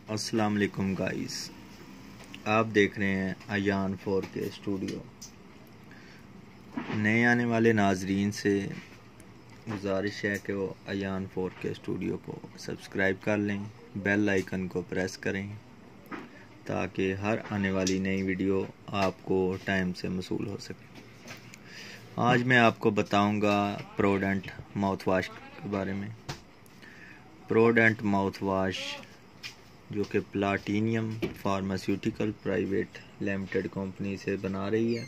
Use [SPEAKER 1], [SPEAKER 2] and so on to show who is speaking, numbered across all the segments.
[SPEAKER 1] अस्सलाम वालेकुम गाइस, आप देख रहे हैं अयान 4K स्टूडियो। नए आने वाले नाजरीन से गुजारिश है कि वो अयान 4K स्टूडियो को सब्सक्राइब कर लें, बेल आइकन को प्रेस करें ताकि हर आने वाली नई वीडियो आपको टाइम से मसूल हो सके। आज मैं आपको बताऊंगा प्रोडेंट माउथ वाश के बारे में। प्रोडेंट माउथ वाश जो कि platinum pharmaceutical private limited company से बना रही है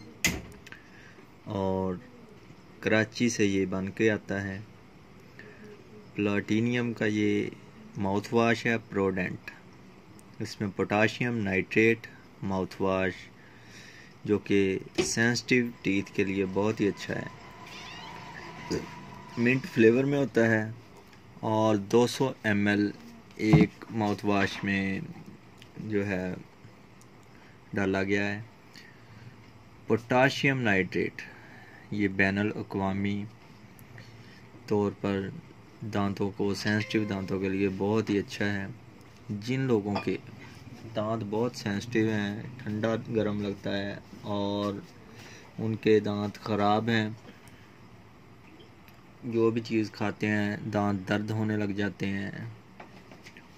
[SPEAKER 1] और कराची से ये बन के आता है। प्लाटीनियम का ये माउथ वाश है प्रोडेंट। इसमें पोटाशियम नाइट्रेट माउथ वाश जो कि सेंसिटिव टीथ के लिए बहुत ही अच्छा है। मिंट फ्लेवर में होता है और 200 ml एक माउथ वाश में जो है डाला गया है। पोटाशियम नाइट्रेट ये बैनुल अक़वामी तौर पर दांतों को, सेंसिटिव दांतों के लिए बहुत ही अच्छा है। जिन लोगों के दांत बहुत सेंसिटिव हैं, ठंडा गर्म लगता है और उनके दांत ख़राब हैं, जो भी चीज़ खाते हैं दांत दर्द होने लग जाते हैं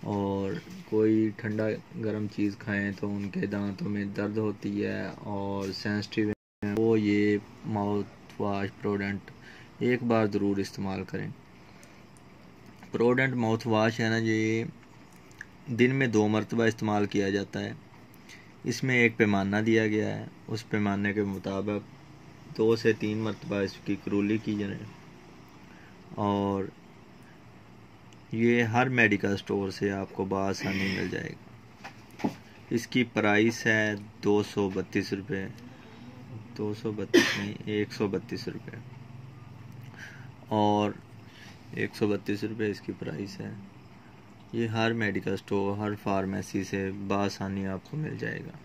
[SPEAKER 1] और कोई ठंडा गर्म चीज़ खाएं तो उनके दांतों में दर्द होती है और सेंसिटिव है, वो ये माउथ वाश प्रोडेंट एक बार ज़रूर इस्तेमाल करें। प्रोडेंट माउथ वाश है ना, ये दिन में 2 मरतबा इस्तेमाल किया जाता है। इसमें एक पैमाना दिया गया है, उस पैमाने के मुताबिक 2 से 3 मरतबा इसकी कुरूली की जाए और ये हर मेडिकल स्टोर से आपको बआसानी मिल जाएगा। इसकी प्राइस है 232 रुपये, 232 नहीं 132 रुपये, और 132 रुपये इसकी प्राइस है। ये हर मेडिकल स्टोर, हर फार्मेसी से बआसानी आपको मिल जाएगा।